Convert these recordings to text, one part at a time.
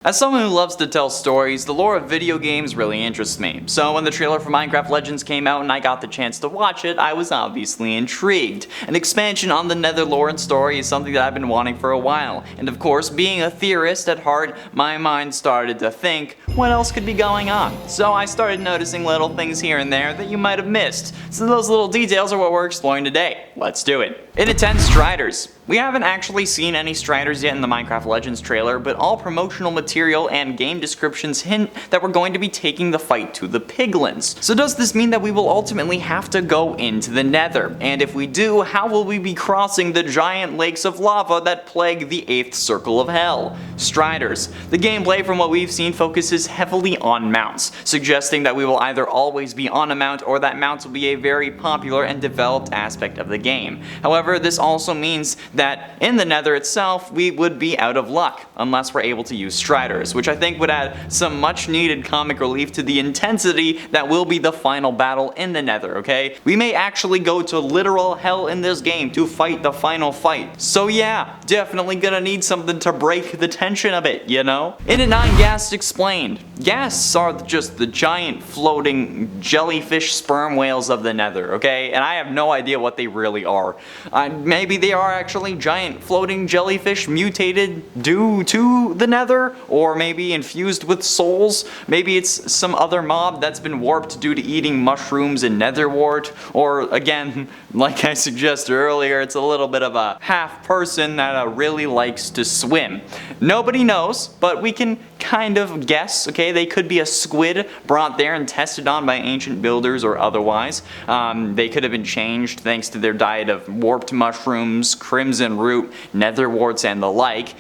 As someone who loves to tell stories, the lore of video games really interests me. So when the trailer for Minecraft Legends came out and I got the chance to watch it, I was obviously intrigued. An expansion on the Nether lore and story is something that I've been wanting for a while. And of course, being a theorist at heart, my mind started to think, what else could be going on? So I started noticing little things here and there that you might have missed. So those little details are what we're exploring today. Let's do it. It attends Striders. We haven't actually seen any Striders yet in the Minecraft Legends trailer, but all promotional material and game descriptions hint that we're going to be taking the fight to the Piglins. So does this mean that we will ultimately have to go into the Nether? And if we do, how will we be crossing the giant lakes of lava that plague the 8th circle of hell? Striders. The gameplay from what we've seen focuses heavily on mounts, suggesting that we will either always be on a mount or that mounts will be a very popular and developed aspect of the game. However, this also means that in the Nether itself, we would be out of luck unless we're able to use Striders, which I think would add some much needed comic relief to the intensity that will be the final battle in the Nether, okay? We may actually go to literal hell in this game to fight the final fight. So yeah, definitely gonna need something to break the tension a bit, you know? In at 9, Ghasts explained. Ghasts are just the giant floating jellyfish sperm whales of the Nether, okay? And I have no idea what they really are. Maybe they are actually giant floating jellyfish mutated due to the Nether, or maybe infused with souls. Maybe it's some other mob that's been warped due to eating mushrooms and netherwort, or again, like I suggested earlier, it's a little bit of a half person that really likes to swim. Nobody knows, but we can kind of guess, okay? They could be a squid brought there and tested on by ancient builders or otherwise. They could have been changed thanks to their diet of warped mushrooms, crimson root, netherworts, and the like.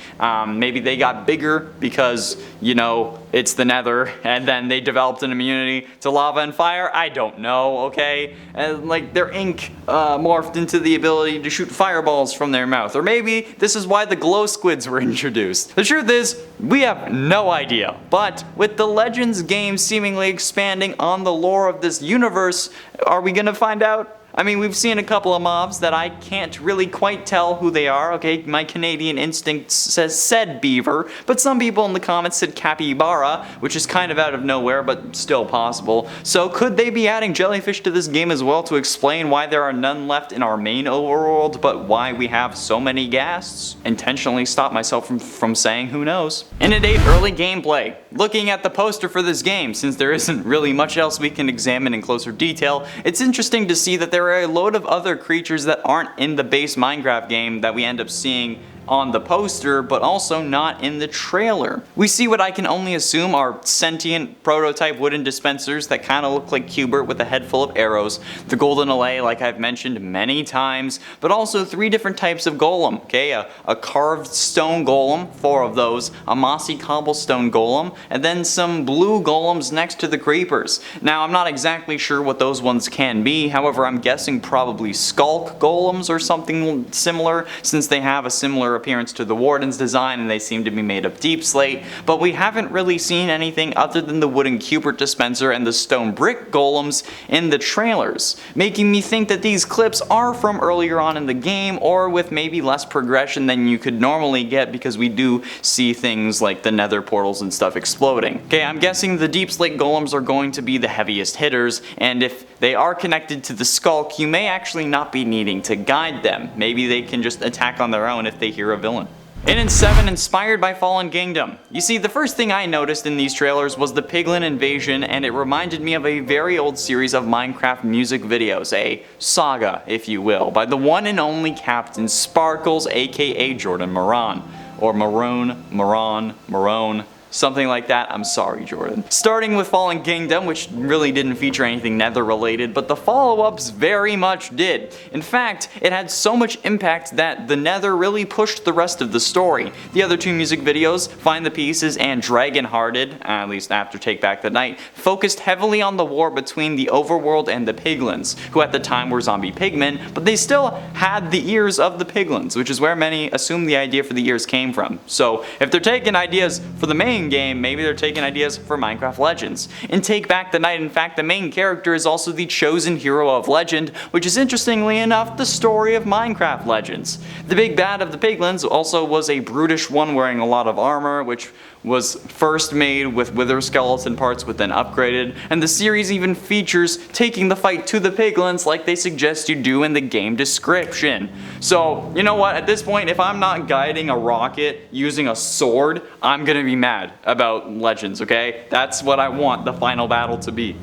Maybe they got bigger because, you know, it's the Nether, and then they developed an immunity to lava and fire. I don't know, okay? And like their ink morphed into the ability to shoot fireballs from their mouth. Or maybe this is why the glow squids were introduced. The truth is, we have no idea. But with the Legends game seemingly expanding on the lore of this universe, are we gonna find out? I mean, we've seen a couple of mobs that I can't really quite tell who they are, okay? My Canadian instinct said beaver, but some people in the comments said capybara, which is kind of out of nowhere, but still possible. So could they be adding jellyfish to this game as well to explain why there are none left in our main overworld, but why we have so many ghasts? Intentionally stop myself from saying who knows. In at 8, early gameplay. Looking at the poster for this game, since there isn't really much else we can examine in closer detail, it's interesting to see that there are a load of other creatures that aren't in the base Minecraft game that we end up seeing on the poster, but also not in the trailer. We see what I can only assume are sentient prototype wooden dispensers that kind of look like Cubert with a head full of arrows, the golden allay like I've mentioned many times, but also 3 different types of golem, okay? A carved stone golem, 4 of those, a mossy cobblestone golem, and then some blue golems next to the creepers. Now I'm not exactly sure what those ones can be, however I'm guessing probably skulk golems or something similar, since they have a similar appearance to the Warden's design and they seem to be made of deep slate, but we haven't really seen anything other than the wooden Cubert dispenser and the stone brick golems in the trailers, making me think that these clips are from earlier on in the game, or with maybe less progression than you could normally get because we do see things like the Nether portals and stuff exploding. Okay, I'm guessing the deep slate golems are going to be the heaviest hitters, and if they are connected to the skulk, you may actually not be needing to guide them. Maybe they can just attack on their own if they hear a villain. In at 7, inspired by Fallen Kingdom. You see, the first thing I noticed in these trailers was the Piglin invasion, and it reminded me of a very old series of Minecraft music videos, a saga, if you will, by the one and only Captain Sparkles, aka Jordan Moran. Or Maron, something like that. I'm sorry, Jordan. Starting with Fallen Kingdom, which really didn't feature anything Nether related, but the follow-ups very much did. In fact, it had so much impact that the Nether really pushed the rest of the story. The other 2 music videos, Find the Pieces and Dragon-Hearted, at least after Take Back the Night, focused heavily on the war between the Overworld and the Piglins, who at the time were zombie pigmen, but they still had the ears of the Piglins, which is where many assume the idea for the ears came from. So if they're taking ideas for the main game, maybe they're taking ideas for Minecraft Legends. In Take Back the Night, in fact, the main character is also the chosen hero of legend, which is interestingly enough the story of Minecraft Legends. The big bad of the Piglins also was a brutish one wearing a lot of armor, which was first made with wither skeleton parts but then upgraded, and the series even features taking the fight to the piglins like they suggest you do in the game description. So, you know what, at this point, if I'm not guiding a rocket using a sword, I'm gonna be mad about Legends, okay? That's what I want the final battle to be.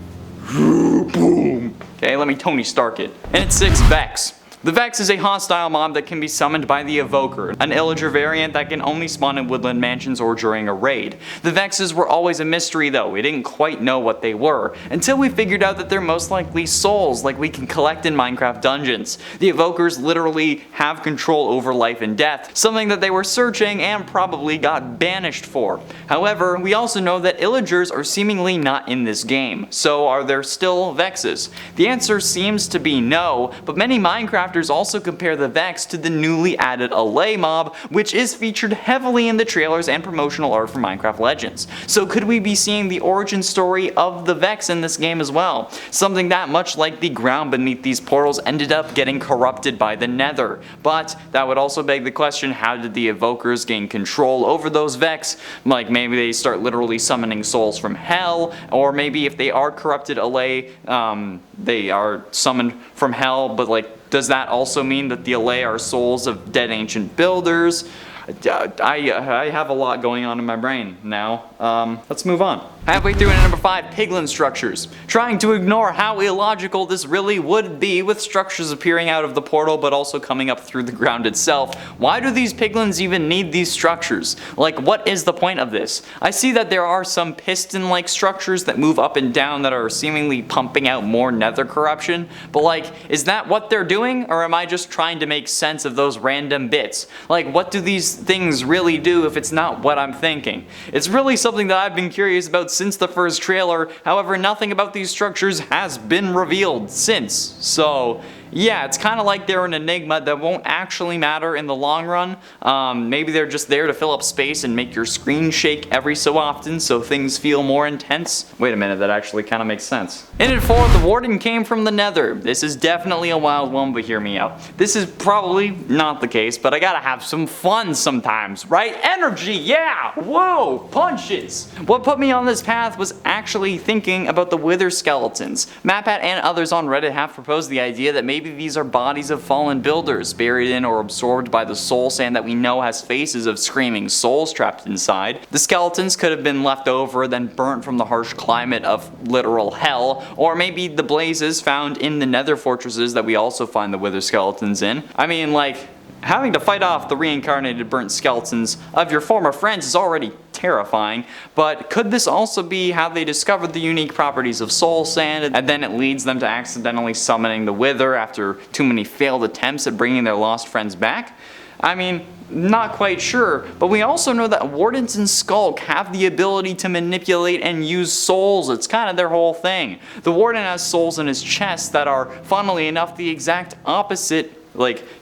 Boom! Okay, let me Tony Stark it. And it's 6 Vex. The Vex is a hostile mob that can be summoned by the Evoker, an illager variant that can only spawn in woodland mansions or during a raid. The Vexes were always a mystery though, we didn't quite know what they were, until we figured out that they're most likely souls like we can collect in Minecraft dungeons. The Evokers literally have control over life and death, something that they were searching and probably got banished for. However, we also know that illagers are seemingly not in this game, so are there still Vexes? The answer seems to be no, but many Minecrafters also compare the Vex to the newly added Allay mob, which is featured heavily in the trailers and promotional art for Minecraft Legends. So could we be seeing the origin story of the Vex in this game as well? Something that, much like the ground beneath these portals, ended up getting corrupted by the Nether. But that would also beg the question, how did the Evokers gain control over those Vex? Like maybe they start literally summoning souls from hell, or maybe if they are corrupted Allay, they are summoned from hell, but like, does that also mean that the Allay are souls of dead ancient builders? I have a lot going on in my brain now. Let's move on. Halfway through into number 5, Piglin Structures. Trying to ignore how illogical this really would be with structures appearing out of the portal but also coming up through the ground itself. Why do these piglins even need these structures? Like, what is the point of this? I see that there are some piston-like structures that move up and down that are seemingly pumping out more nether corruption, but like, is that what they're doing, or am I just trying to make sense of those random bits? Like, what do these things really do if it's not what I'm thinking? It's really something that I've been curious about since the first trailer, however nothing about these structures has been revealed since, so yeah, it's kind of like they're an enigma that won't actually matter in the long run. Maybe they're just there to fill up space and make your screen shake every so often so things feel more intense. Wait a minute, that actually kind of makes sense. In at 4, the Warden came from the Nether. This is definitely a wild one, but hear me out. This is probably not the case, but I gotta have some fun sometimes, right? Energy, yeah! Whoa! Punches! What put me on this path was actually thinking about the wither skeletons. MapAt and others on Reddit have proposed the idea that maybe these are bodies of fallen builders, buried in or absorbed by the soul sand that we know has faces of screaming souls trapped inside. The skeletons could have been left over, then burnt from the harsh climate of literal hell, or maybe the blazes found in the nether fortresses that we also find the wither skeletons in. I mean, like, having to fight off the reincarnated burnt skeletons of your former friends is already terrifying, but could this also be how they discovered the unique properties of soul sand, and then it leads them to accidentally summoning the wither after too many failed attempts at bringing their lost friends back? I mean, not quite sure, but we also know that Wardens and Skulk have the ability to manipulate and use souls. It's kind of their whole thing. The Warden has souls in his chest that are, funnily enough, the exact opposite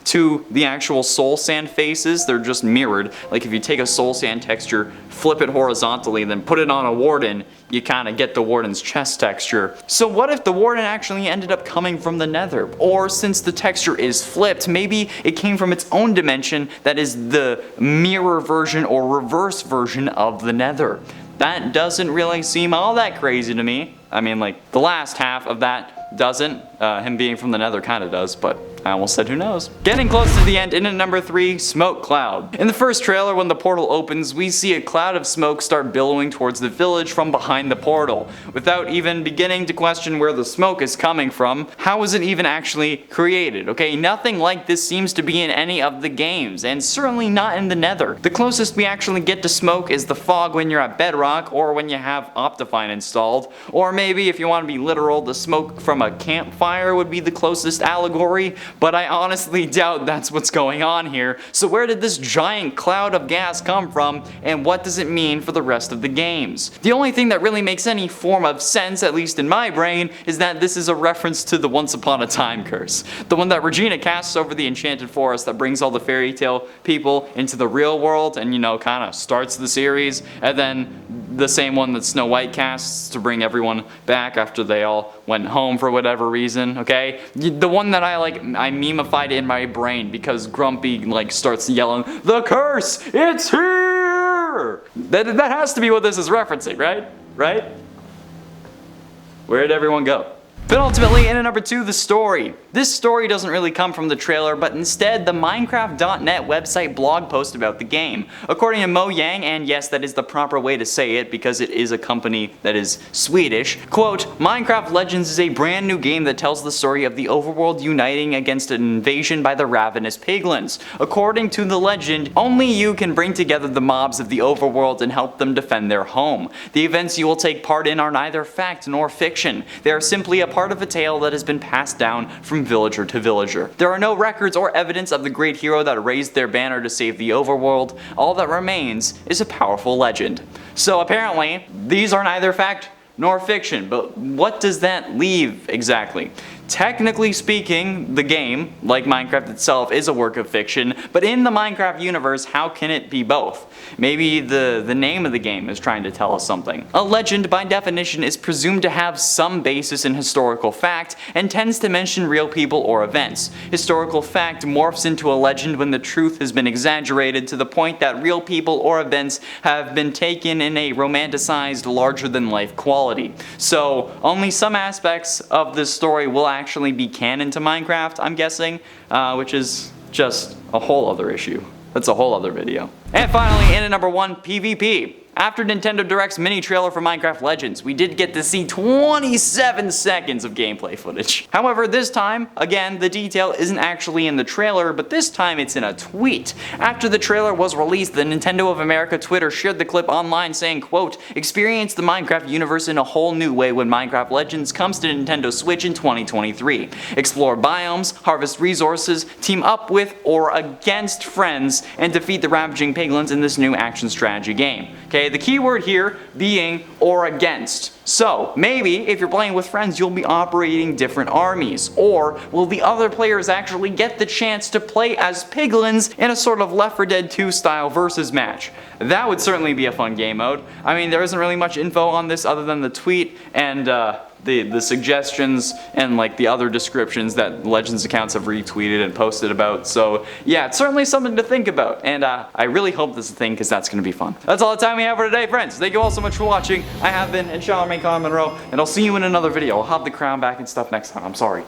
to the actual soul sand faces. They're just mirrored. Like if you take a soul sand texture, flip it horizontally, then put it on a Warden, you kind of get the Warden's chest texture. So what if the Warden actually ended up coming from the Nether? Or since the texture is flipped, maybe it came from its own dimension that is the mirror version or reverse version of the Nether. That doesn't really seem all that crazy to me. I mean, like, the last half of that doesn't. Him being from the Nether kind of does, but I almost said who knows. Getting close to the end, in at number 3, Smoke Cloud. In the first trailer, when the portal opens, we see a cloud of smoke start billowing towards the village from behind the portal. Without even beginning to question where the smoke is coming from, how was it even actually created? Okay, nothing like this seems to be in any of the games, and certainly not in the Nether. The closest we actually get to smoke is the fog when you're at Bedrock, or when you have Optifine installed, or maybe if you want to be literal, the smoke from a campfire would be the closest allegory, but I honestly doubt that's what's going on here. So where did this giant cloud of gas come from, and what does it mean for the rest of the games? The only thing that really makes any form of sense, at least in my brain, is that this is a reference to the Once Upon a Time curse. The one that Regina casts over the enchanted forest that brings all the fairy tale people into the real world and, you know, kind of starts the series, and then the same one that Snow White casts to bring everyone back after they all went home for whatever reason, okay? The one that I memeified in my brain because Grumpy starts yelling, "The curse! It's here!" That has to be what this is referencing, right? Right? Where did everyone go? But ultimately, in at number 2, the story. This story doesn't really come from the trailer, but instead the Minecraft.net website blog post about the game. According to Mojang, and yes, that is the proper way to say it because it is a company that is Swedish, quote, Minecraft Legends is a brand new game that tells the story of the overworld uniting against an invasion by the ravenous piglins. According to the legend, only you can bring together the mobs of the overworld and help them defend their home. The events you will take part in are neither fact nor fiction. They are simply a part of a tale that has been passed down from villager to villager. There are no records or evidence of the great hero that raised their banner to save the overworld. All that remains is a powerful legend. So apparently, these are neither fact nor fiction, but what does that leave exactly? Technically speaking, the game, like Minecraft itself, is a work of fiction, but in the Minecraft universe, how can it be both? Maybe the name of the game is trying to tell us something. A legend, by definition, is presumed to have some basis in historical fact and tends to mention real people or events. Historical fact morphs into a legend when the truth has been exaggerated to the point that real people or events have been taken in a romanticized, larger-than-life quality. So, only some aspects of this story will actually be canon to Minecraft, I'm guessing, which is just a whole other issue. That's a whole other video. And finally, in at number 1, PvP. After Nintendo Direct's mini trailer for Minecraft Legends, we did get to see 27 seconds of gameplay footage. However, this time, again, the detail isn't actually in the trailer, but this time it's in a tweet. After the trailer was released, the Nintendo of America Twitter shared the clip online saying, quote, experience the Minecraft universe in a whole new way when Minecraft Legends comes to Nintendo Switch in 2023. Explore biomes, harvest resources, team up with or against friends, and defeat the ravaging piglins in this new action strategy game. Okay, the key word here being or against. So, maybe if you're playing with friends, you'll be operating different armies. Or will the other players actually get the chance to play as piglins in a sort of Left 4 Dead 2 style versus match? That would certainly be a fun game mode. I mean, there isn't really much info on this other than the tweet and the suggestions and like the other descriptions that Legends accounts have retweeted and posted about. So yeah, it's certainly something to think about, and I really hope this is a thing because that's going to be fun. That's all the time we have for today, friends. Thank you all so much for watching. I have been, and Charlemagne Monroe, and I'll see you in another video. I'll have the crown back and stuff next time. I'm sorry.